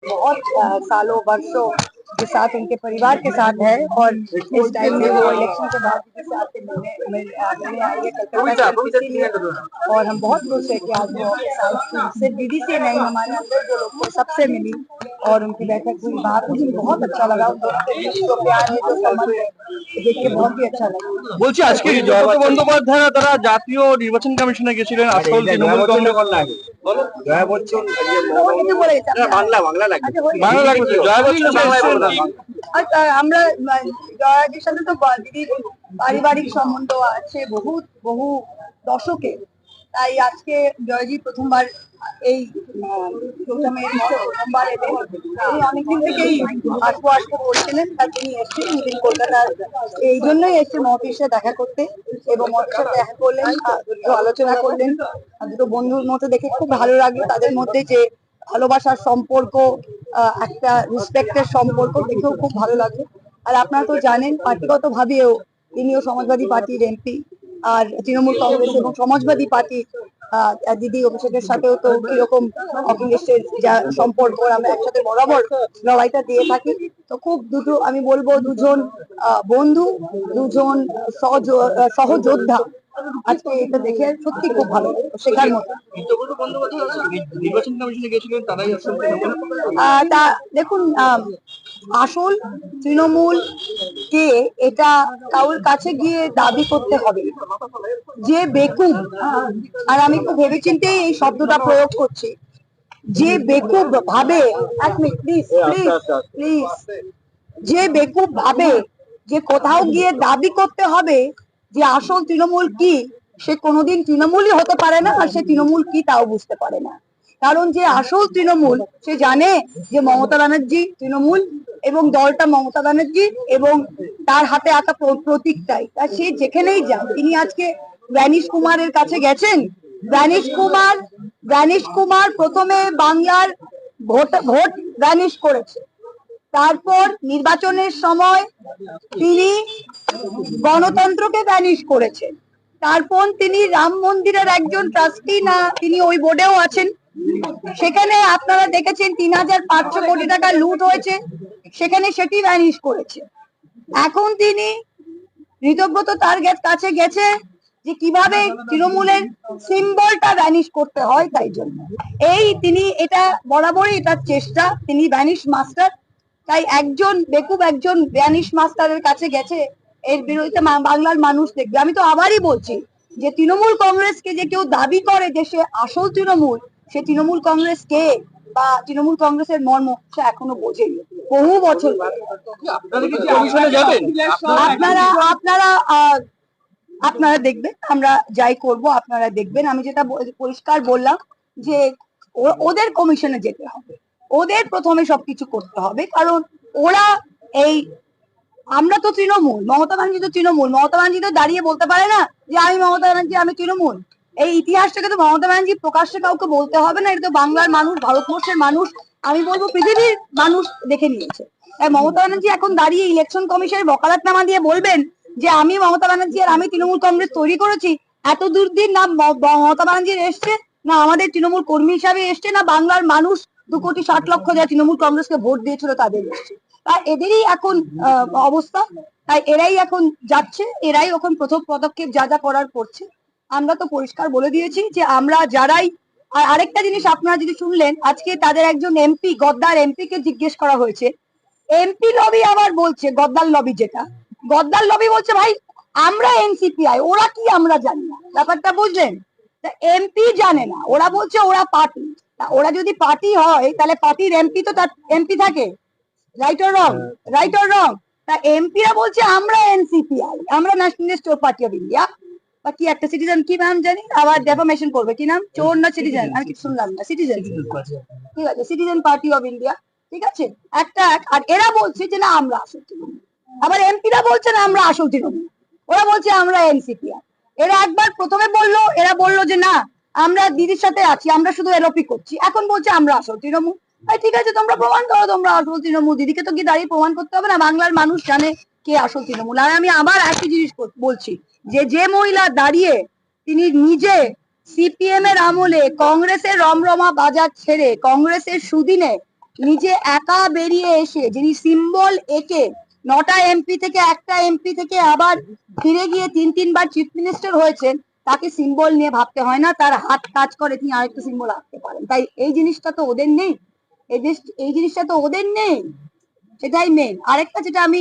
बहुत सालों वर्षों के साथ उनके परिवार के साथ है और इस टाइम में वो इलेक्शन के बाद जिससे आपके मिलने आई है कलकत्ता के लिए। और हम बहुत खुश है कि आज वो सिर्फ दीदी से नहीं, हमारे अंदर जो लोग थे सबसे मिली और उनकी बैठक हुई। वहाँ पे मुझे बहुत अच्छा लगा, जो प्यार है, जो संबंध है, देख के बहुत ही अच्छा लगा। বলছি আজকে জয়ন্ত বন্দ্যোপাধ্যায় তারা জাতীয় নির্বাচন কমিশনে গেছিলেন আসল তৃণমূল বাংলা লাগবে জয়া বচ্চন আমরা জয়াদির সাথে তো দিদির পারিবারিক সম্বন্ধ আছে বহু দশকে, তাই আজকে জয়জি প্রথমবার এই প্রথমবার এলেন। তিনি অনেকদিন থেকেই আসবো বলছিলেন, তার তিনি এসছেন দিন কলকাতার, এই জন্যই এসছে মহতির সাথে দেখা করতে এবং মহতির সাথে দেখা করলেন, আলোচনা করলেন। দুটো বন্ধুর মতো দেখে খুব ভালো লাগলো, তাদের মধ্যে যে ভালোবাসার সম্পর্ক, একটা রেসপেক্টের সম্পর্ক দেখেও খুব ভালো লাগলো। আর আপনারা তো জানেন পার্টিগত ভাবেও তিনিও সমাজবাদী পার্টির এমপি, আর তৃণমূল কংগ্রেস এবং সমাজবাদী পার্টি দিদি অভিষেকের সাথেও তো কিরকম অখিলেশের যা সম্পর্ক, আমরা একসাথে বরাবর লড়াইটা দিয়ে থাকি। তো খুব দুটো আমি বলবো দুজন বন্ধু, দুজন সহযোদ্ধা। আজকে এটা দেখে সত্যি খুব ভালো শেখার মতো। তা দেখুন, আসল তৃণমূল কে এটা কারোর কাছে গিয়ে দাবি করতে হবে। যে বেকুব, আর আমি খুব ভেবেচিন্তে এই শব্দটা প্রয়োগ করছি, যে বেকুব ভাবে, এক মিনিট প্লিজ প্লিজ প্লিজ, যে বেকুব ভাবে যে কোথাও গিয়ে দাবি করতে হবে যে আসল তৃণমূল কি, সে কোনোদিন তৃণমূলই হতে পারে না, আর সে তৃণমূল কি তাও বুঝতে পারে না। কারণ যে আসল তৃণমূল সে জানে যে মমতা ব্যানার্জি তৃণমূল এবং দলটা মমতা ব্যানার্জি এবং তার হাতে আঁকা প্রতীকটাই, তা সে যেখানেই যান। তিনি আজকে জ্ঞানীশ কুমারের কাছে গেছেন। জ্ঞানীশ কুমার প্রথমে বাংলার ভোট ভ্যানিশ করেছে, তারপর নির্বাচনের সময় তিনি গণতন্ত্রকে ভ্যানিশ করেছেন, তারপর তিনি রাম মন্দিরের একজন ট্রাস্টি, না তিনি ওই বোর্ডেও আছেন। সেখানে আপনারা দেখেছেন ৩,৫০০ কোটি টাকা লুট হয়েছে, সেখানে সেটি ভ্যানিশ করেছে। এখন তিনি ঋতব্রত তার কাছে গেছে যে কিভাবে তৃণমূলের সিম্বলটা ভ্যানিশ করতে হয়, তাই জন্য তিনি এটা বরাবরই এটার চেষ্টা, তিনি ভ্যানিশ মাস্টার। তাই একজন বেকুব একজন ভ্যানিশ মাস্টারের কাছে গেছে, এর বিরুদ্ধে বাংলার মানুষ দেখবে। আমি তো আবারই বলছি যে তৃণমূল কংগ্রেসকে যে কেউ দাবি করে যে সে আসল তৃণমূল, সে তৃণমূল কংগ্রেস কে বা তৃণমূল কংগ্রেসের মর্ম সে এখনো বোঝেনি। বহু বছর আপনারা দেখবেন, আমরা যাই করব আপনারা দেখবেন। আমি যেটা পরিষ্কার বললাম যে ওদের কমিশনে যেতে হবে, ওদের প্রথমে সবকিছু করতে হবে, কারণ ওরা আমরা তো তৃণমূল, মমতা ব্যানার্জি তো তৃণমূল, মমতা ব্যানার্জি তো দাঁড়িয়ে বলতে পারে না যে আমি মমতা ব্যানার্জি, আমি তৃণমূল। এই ইতিহাসটাকে তো মমতা ব্যানার্জি প্রকাশ্যে কাউকে বলতে হবে না, এটা তো বাংলার মানুষ, ভারতবর্ষের মানুষ, আমি বলবো পৃথিবীর মানুষ দেখে নিয়েছে। তাই মমতা ব্যানার্জি এখন দাঁড়িয়ে ইলেকশন কমিশনের বকালতনামা দিয়ে বলবেন যে আমি মমতা ব্যানার্জি আর আমি তৃণমূল কংগ্রেস তৈরি করেছি, এত দূর দিন না মমতা ব্যানার্জির এসছে, না আমাদের তৃণমূল কর্মী হিসাবে এসছে, না বাংলার মানুষ 2,60,00,000 যারা তৃণমূল কংগ্রেসকে ভোট দিয়েছিল তাদের এসছে। তাই এদেরই এখন অবস্থা, তাই এরাই এখন যাচ্ছে, এরাই এখন প্রথম পদক্ষেপ যা যা করার করছে। আমরা তো পরিষ্কার বলে দিয়েছি যে আমরা যারাই, আর আরেকটা জিনিস আপনারা যদি শুনলেন, আজকে তাদের একজন এমপি, গদ্দার এমপি কে জিজ্ঞেস করা হয়েছে, এমপি লবি আবার বলছে, গদ্দার লবি যেটা, গদ্দার লবি বলছে ভাই আমরা এনসিপিআই, ওরা কি আমরা জানি না, ব্যাপারটা বুঝলেন? এমপি জানে না, ওরা বলছে ওরা পার্টি। ওরা যদি পার্টি হয় তাহলে পার্টির এমপি তো তার এমপি থাকে, right or wrong? Right or wrong? তা এমপিরা বলছে আমরা এনসিপিআই, আমরা ন্যাশনালিস্ট পার্টি অফ ইন্ডিয়া, বা কি একটা সিটিজেন কি নাম জানি, আবার ডেফামেশন করবে, কি নাম, চোর না সিটিজেন, আমি কিছু শুনলাম না, সিটিজেন, ঠিক আছে, সিটিজেন পার্টি অফ ইন্ডিয়া, ঠিক আছে একটা। আর এরা বলছে যে না আমরা আসল তৃণমূল, আবার এমপিরা বলছে না আমরা আসল তৃণমূল, ওরা বলছে আমরা এনসিপিআই। এরা একবার প্রথমে বললো, এরা বললো যে না আমরা দিদির সাথে আছি, আমরা শুধু এলওপি করছি, এখন বলছে আমরা আসল তৃণমূল। ঠিক আছে, তোমরা প্রমাণ করো তোমরা আসল তৃণমূল, দিদিকে তো কি দাঁড়িয়ে প্রমাণ করতে হবে না, বাংলার মানুষ জানে কে আসল তৃণমূল। আর আমি আবার একই জিনিস বলছি যে মহিলা দাঁড়িয়ে তিনি নিজে সিপিএম এর আমলে কংগ্রেসের রমরমা বাজার ছেড়ে কংগ্রেসের সুদিনে নিজে একা বেরিয়ে এসে যিনি সিম্বল একে 9টা এমপি থেকে একটা এমপি থেকে আবার ফিরে গিয়ে তিনবার চিফ মিনিস্টার হয়েছেন, তাকে সিম্বল নিয়ে ভাবতে হয় না, তার হাত কাজ করে তিনি আরেকটা সিম্বল আঁকতে পারেন। তাই এই জিনিসটা তো ওদের নেই, এই জিনিসটা তো ওদের নেই, সেটাই মেন। আরেকটা যেটা আমি